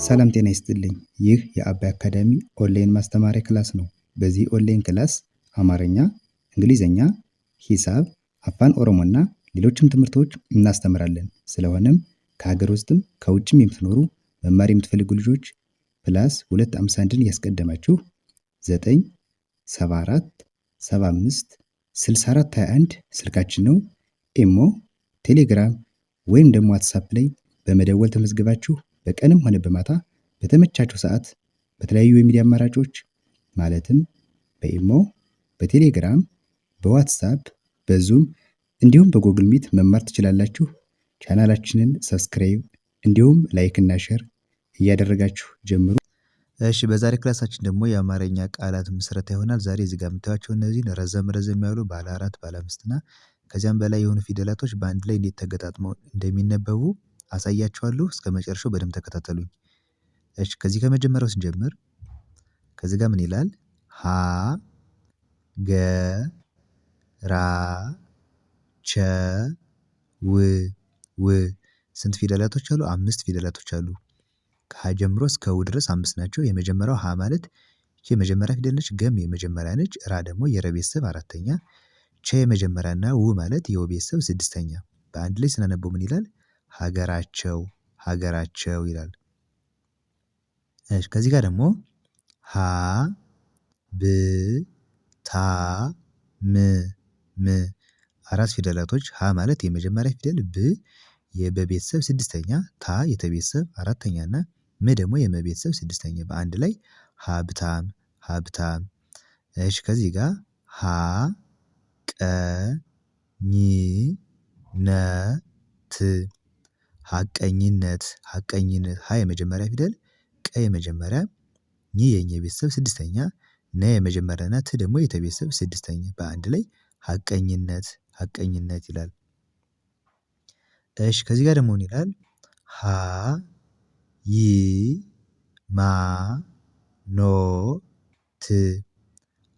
ሰላም ጤና ይስጥልኝ። ይህ የአባይ አካዳሚ ኦንላይን ማስተማሪያ ክላስ ነው። በዚህ ኦንላይን ክላስ አማርኛ፣ እንግሊዝኛ፣ ሂሳብ፣ አፋን ኦሮሞና ሌሎችም ትምህርቶች እናስተምራለን። ስለሆነም ከሀገር ውስጥም ከውጭም የምትኖሩ መማር የምትፈልጉ ልጆች ፕላስ 251ን ያስቀደማችሁ 974 75 64 21 ስልካችን ነው። ኢሞ፣ ቴሌግራም ወይም ደግሞ ዋትሳፕ ላይ በመደወል ተመዝግባችሁ በቀንም ሆነ በማታ በተመቻችሁ ሰዓት በተለያዩ የሚዲያ አማራጮች ማለትም በኢሞ፣ በቴሌግራም፣ በዋትሳፕ፣ በዙም እንዲሁም በጎግል ሚት መማር ትችላላችሁ። ቻናላችንን ሰብስክራይብ እንዲሁም ላይክ እና ሼር እያደረጋችሁ ጀምሩ። እሺ በዛሬ ክላሳችን ደግሞ የአማርኛ ቃላት ምስረታ ይሆናል። ዛሬ እዚህ ጋር የምታዩቸው እነዚህን ረዘም ያሉ ባለ 4 ባለ 5 እና ከዚያም በላይ የሆኑ ፊደላቶች በአንድ ላይ እንዴት ተገጣጥመው እንደሚነበቡ አሳያችኋለሁ። እስከ መጨረሻው በደንብ ተከታተሉኝ። እሺ ከዚህ ከመጀመሪያው ስንጀምር ከዚህ ጋር ምን ይላል? ሀ ገ ራ ቸ ው ው ስንት ፊደላቶች አሉ? 5 ፊደላቶች አሉ። ከሀ ጀምሮ እስከ ው ድረስ 5 ናቸው። የመጀመሪያው ሀ ማለት ይቺ የመጀመሪያ ፊደል ነች። ገም የመጀመሪያ ነች። ራ ደግሞ የረ ቤተሰብ አራተኛ፣ ቸ የመጀመሪያና ው ማለት የወ ቤተሰብ ስድስተኛ። በአንድ ላይ ስናነበው ምን ይላል? ሀገራቸው ሀገራቸው ይላል። እሺ ከዚህ ጋር ደግሞ ሀ ብ ታ ም ም 4 ፊደላቶች። ሀ ማለት የመጀመሪያ ፊደል፣ ብ የበቤተሰብ ስድስተኛ፣ ታ የተቤተሰብ አራተኛ እና ም ደግሞ የመቤተሰብ ስድስተኛ። በአንድ ላይ ሀብታም ሀብታም። እሺ ከዚህ ጋር ሀ ቀ ኝ ነ ት ሀቀኝነት ሀቀኝነት። ሀ የመጀመሪያ ፊደል፣ ቀ የመጀመሪያ፣ ኝ የኘ ቤተሰብ ስድስተኛ፣ ነ የመጀመሪያ እና ት ደግሞ የተቤተሰብ ስድስተኛ። በአንድ ላይ ሀቀኝነት ሀቀኝነት ይላል። እሺ ከዚህ ጋር ደግሞ ምን ይላል? ሀ ይ ማ ኖ ት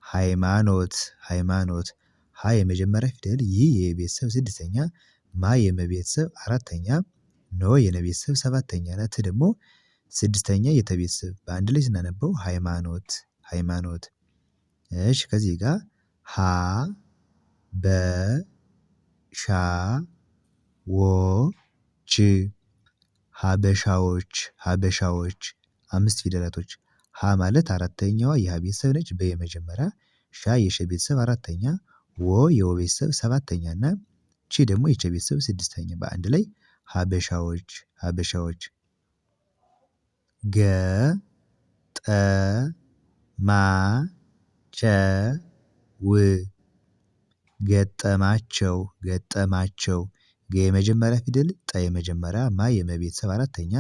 ሃይማኖት ሃይማኖት። ሀ የመጀመሪያ ፊደል፣ ይ የቤተሰብ ስድስተኛ፣ ማ የመቤተሰብ አራተኛ፣ ኖ የነቤተሰብ ሰባተኛ እና ት ደግሞ ስድስተኛ የተቤተሰብ። በአንድ ላይ ስናነበው ሃይማኖት ሃይማኖት። እሺ ከዚህ ጋር ሀ በ ሻ ወ ች ሀበሻዎች ሀበሻዎች 5 ፊደላቶች። ሀ ማለት አራተኛዋ የሀ ቤተሰብ ነች። በ የመጀመሪያ፣ ሻ የሸ ቤተሰብ አራተኛ፣ ወ የወ ቤተሰብ ሰባተኛ እና ቺ ደግሞ የቸ ቤተሰብ ስድስተኛ። በአንድ ላይ ሀበሻዎች ሀበሻዎች። ገ ጠ ማ ቸ ው ገጠማቸው ገጠማቸው። ገ የመጀመሪያ ፊደል፣ ጠ የመጀመሪያ፣ ማ የመቤተሰብ አራተኛ፣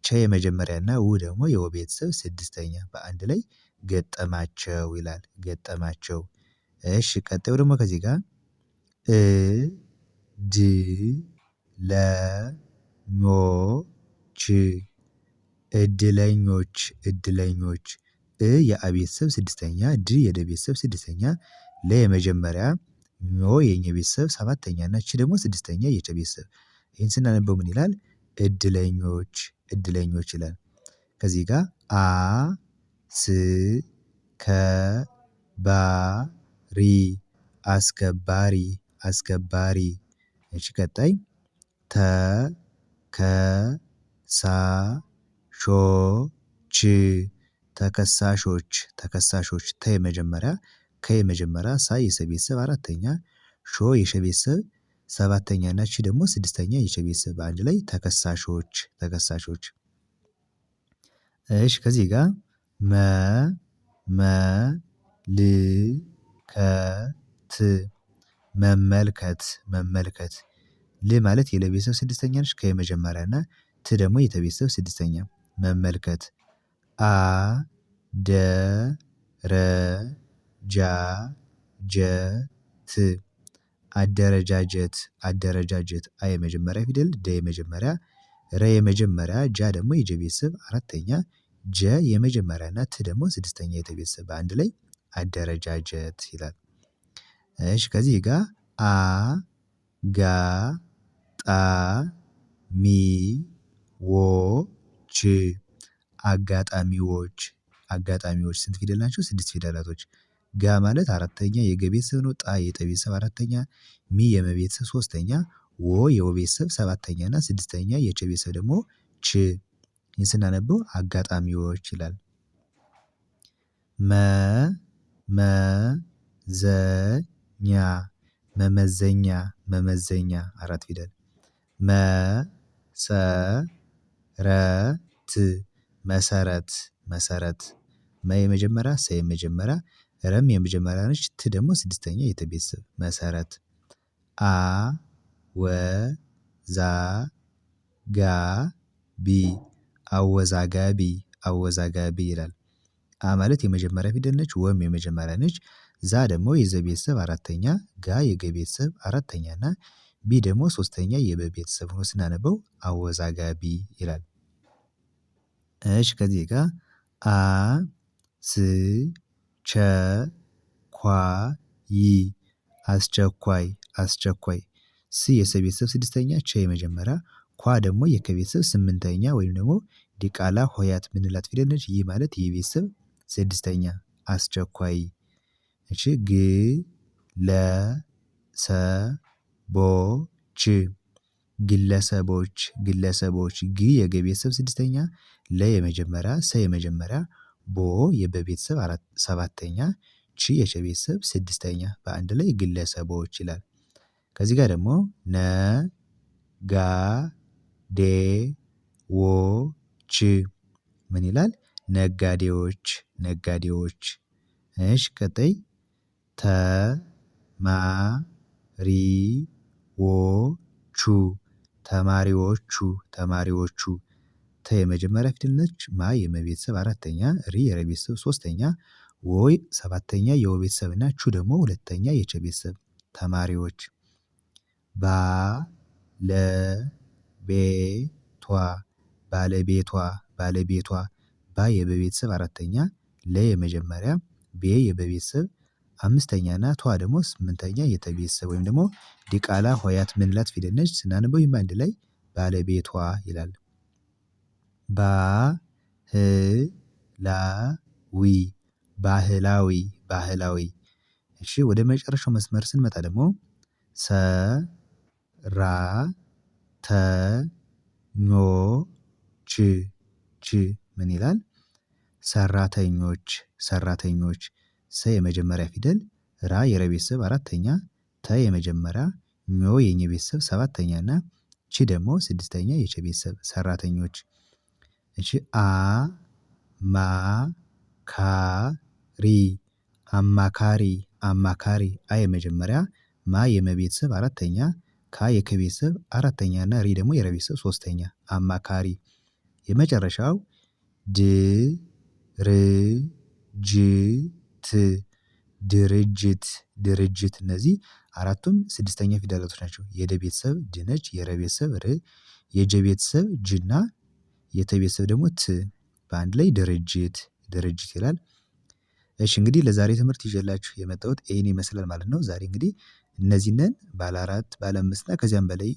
ቸ የመጀመሪያ እና ው ደግሞ የወ ቤተሰብ ስድስተኛ። በአንድ ላይ ገጠማቸው ይላል ገጠማቸው። እሺ ቀጣዩ ደግሞ ከዚህ ጋር እ ድ ለ ኞ ች እድለኞች እድለኞች። እ የአ ቤተሰብ ስድስተኛ፣ ድ የደ ቤተሰብ ስድስተኛ፣ ለ የመጀመሪያ፣ ኞ የኘ ቤተሰብ ሰባተኛ እና ች ደግሞ ስድስተኛ የቸ ቤተሰብ። ይህን ስናነበው ምን ይላል? እድለኞች እድለኞች ይላል። ከዚህ ጋር አ ስ ከ ባ ሪ አስከባሪ አስከባሪ። እሺ ቀጣይ ተ ከ ሳ ሾ ች ተከሳሾች ተከሳሾች። ተ የመጀመሪያ፣ ከ የመጀመሪያ፣ ሳ የሰ ቤተሰብ አራተኛ፣ ሾ የሸ ቤተሰብ ሰባተኛ እና ቺ ደግሞ ስድስተኛ የቸ ቤተሰብ። በአንድ ላይ ተከሳሾች ተከሳሾች። እሺ ከዚህ ጋር መ መ ል ከ ት መመልከት መመልከት። ል ማለት የለ ቤተሰብ ስድስተኛ ነች፣ ከ የመጀመሪያ እና ት ደግሞ የተ ቤተሰብ ስድስተኛ። መመልከት። አ ደ ረ ጃ ጀ ት አደረጃጀት አደረጃጀት። አ የመጀመሪያ ፊደል፣ ደ የመጀመሪያ፣ ረ የመጀመሪያ፣ ጃ ደግሞ የጀ ቤተሰብ አራተኛ፣ ጀ የመጀመሪያ እና ት ደግሞ ስድስተኛ የተ ቤተሰብ። በአንድ ላይ አደረጃጀት ይላል። እሺ ከዚህ ጋር አ ጋ ጣ ሚ ዎ ች አጋጣሚዎች አጋጣሚዎች ስንት ፊደል ናቸው? 6 ፊደላቶች። ጋ ማለት አራተኛ የገ ቤተሰብ ነው። ጣ የጠ ቤተሰብ አራተኛ፣ ሚ የመ ቤተሰብ ሶስተኛ፣ ወ የወ ቤተሰብ ሰባተኛ እና ስድስተኛ የቸ ቤተሰብ ደግሞ ች። ይህን ስናነበው አጋጣሚዎች ይላል። መመዘኛ መመዘኛ መመዘኛ 4 ፊደል። መሰረት መሰረት መሰረት መ የመጀመሪያ ሰ የመጀመሪያ ረም የመጀመሪያ ነች። ት ደግሞ ስድስተኛ የተ ቤተሰብ መሰረት። አወዛጋቢ አወዛጋቢ አወዛጋቢ ይላል። አ ማለት የመጀመሪያ ፊደል ነች። ወም የመጀመሪያ ነች። ዛ ደግሞ የዘ ቤተሰብ አራተኛ፣ ጋ የገ ቤተሰብ አራተኛ እና ቢ ደግሞ ሶስተኛ የበ ቤተሰብ ሆኖ ስናነበው አወዛጋቢ ይላል። እሺ ከዚህ ጋር አስቸኳይ አስቸኳይ ስ የሰ ቤተሰብ ስድስተኛ፣ ቸ የመጀመሪያ፣ ኳ ደግሞ የከ ቤተሰብ ስምንተኛ ወይም ደግሞ ዲቃላ ሆሄያት ምንላት ፊደል ነች። ይህ ማለት የቤተሰብ ስድስተኛ አስቸኳይ። እሺ ግለሰቦች ግለሰቦች ግለሰቦች ግ የገ ቤተሰብ ስድስተኛ፣ ለ የመጀመሪያ፣ ሰ የመጀመሪያ፣ ቦ የበ ቤተሰብ ሰባተኛ፣ ቺ የቸ ቤተሰብ ስድስተኛ በአንድ ላይ ግለሰቦች ይላል። ከዚህ ጋር ደግሞ ነጋዴዎች ምን ይላል? ነጋዴዎች ነጋዴዎች። እሺ ቀጣይ ተማሪዎቹ ተማሪዎቹ ተማሪዎቹ ተ የመጀመሪያ ፊደል ነች። ማ የመ ቤተሰብ አራተኛ፣ ሪ የረ ቤተሰብ ሶስተኛ፣ ወ ሰባተኛ የወ ቤተሰብ እና ቹ ደግሞ ሁለተኛ የቸ ቤተሰብ ተማሪዎች። ባለቤቷ ባለቤቷ ባለቤቷ ባ የበ ቤተሰብ አራተኛ፣ ለ የመጀመሪያ፣ ቤ የበ ቤተሰብ አምስተኛ እና ቷ ደግሞ ስምንተኛ የተ ቤተሰብ ወይም ደግሞ ዲቃላ ሆሄያት ምንላት ፊደል ነች። ስናነበው ይህም በአንድ ላይ ባለቤቷ ይላል። ባህላዊ ባህላዊ ባህላዊ። እሺ ወደ መጨረሻው መስመር ስንመጣ ደግሞ ሰራተኞች ች ምን ይላል? ሰራተኞች ሰራተኞች ሰ የመጀመሪያ ፊደል፣ ራ የረ ቤተሰብ አራተኛ፣ ተ የመጀመሪያ፣ ኞ የኘ ቤተሰብ ሰባተኛ እና ቺ ደግሞ ስድስተኛ የቸ ቤተሰብ ሰራተኞች። እሺ አማካሪ አማካሪ አማካሪ አ የመጀመሪያ፣ ማ የመ ቤተሰብ አራተኛ፣ ካ የከ ቤተሰብ አራተኛ እና ሪ ደግሞ የረ ቤተሰብ ሶስተኛ አማካሪ። የመጨረሻው ድርጅት ድርጅት እነዚህ አራቱም ስድስተኛ ፊደላቶች ናቸው። የደ ቤተሰብ ድ ነች፣ የረ ቤተሰብ ር፣ የጀ ቤተሰብ ጅ እና የተ ቤተሰብ ደግሞ ት በአንድ ላይ ድርጅት ድርጅት ይላል። እሺ እንግዲህ ለዛሬ ትምህርት ይዤላችሁ የመጣሁት ይሄን ይመስላል ማለት ነው። ዛሬ እንግዲህ እነዚህን ባለ 4 ባለ 5 እና ከዚያም በላይ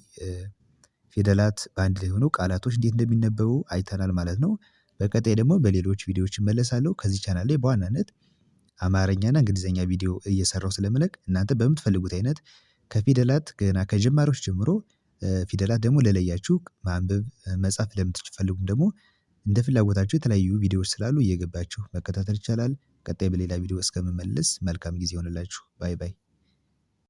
ፊደላት በአንድ ላይ ሆነው ቃላቶች እንዴት እንደሚነበቡ አይተናል ማለት ነው። በቀጣይ ደግሞ በሌሎች ቪዲዮዎች እመለሳለሁ። ከዚህ ቻናል ላይ በዋናነት አማርኛና እንግሊዘኛ ቪዲዮ እየሰራሁ ስለምለቅ እናንተ በምትፈልጉት አይነት ከፊደላት ገና ከጀማሪዎች ጀምሮ ፊደላት ደግሞ ለለያችሁ ማንበብ መጻፍ ለምትፈልጉም ደግሞ እንደ ፍላጎታችሁ የተለያዩ ቪዲዮዎች ስላሉ እየገባችሁ መከታተል ይቻላል። ቀጣይ በሌላ ቪዲዮ እስከምመለስ መልካም ጊዜ ይሆንላችሁ። ባይ ባይ።